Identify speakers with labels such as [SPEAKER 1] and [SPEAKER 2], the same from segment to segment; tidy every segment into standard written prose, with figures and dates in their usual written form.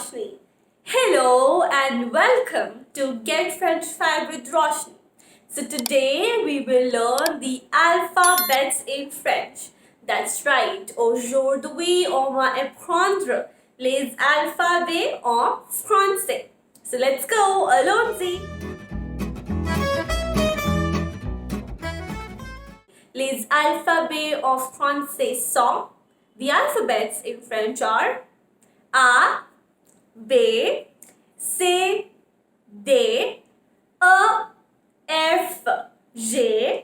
[SPEAKER 1] Roshni. Hello and welcome to Get Frenchified with Roshni. So today we will learn the alphabets in French. That's right, aujourd'hui on va apprendre les alphabets en français. So let's go, allons-y! Les alphabets en français sont, the alphabets in French are A, B, C, D, E, F, G,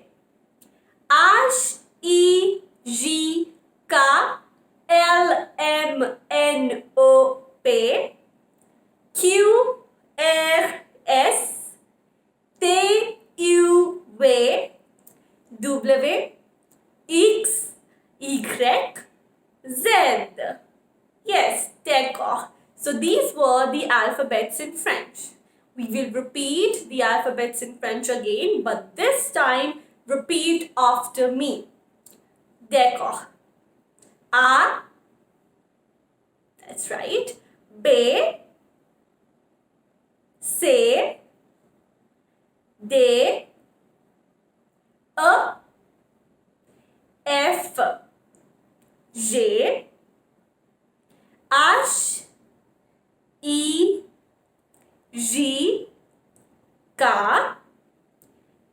[SPEAKER 1] H, I, J, K, L, M, N, O, P, Q, R, S, T, U, V, W, X, Y, Z. Yes, d'accord. So these were the alphabets in French. We will repeat the alphabets in French again, but this time repeat after me. D'accord. A, that's right. B, C, D, E, F, G, H, I, J, K,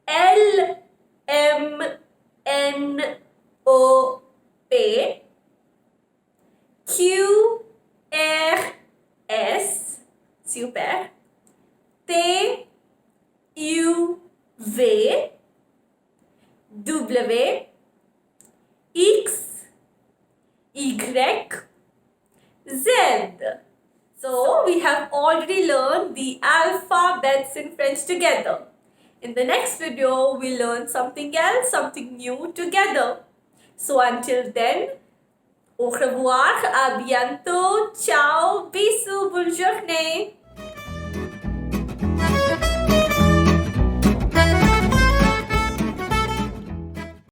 [SPEAKER 1] L, M, N, O, P, Q, R, S, super, T, U, V, W, X, Y, Z. So we have already learned the alphabets in French together. In the next video, we'll learn something else, something new together. So until then, au revoir, à bientôt, ciao, bisous, bonne journée.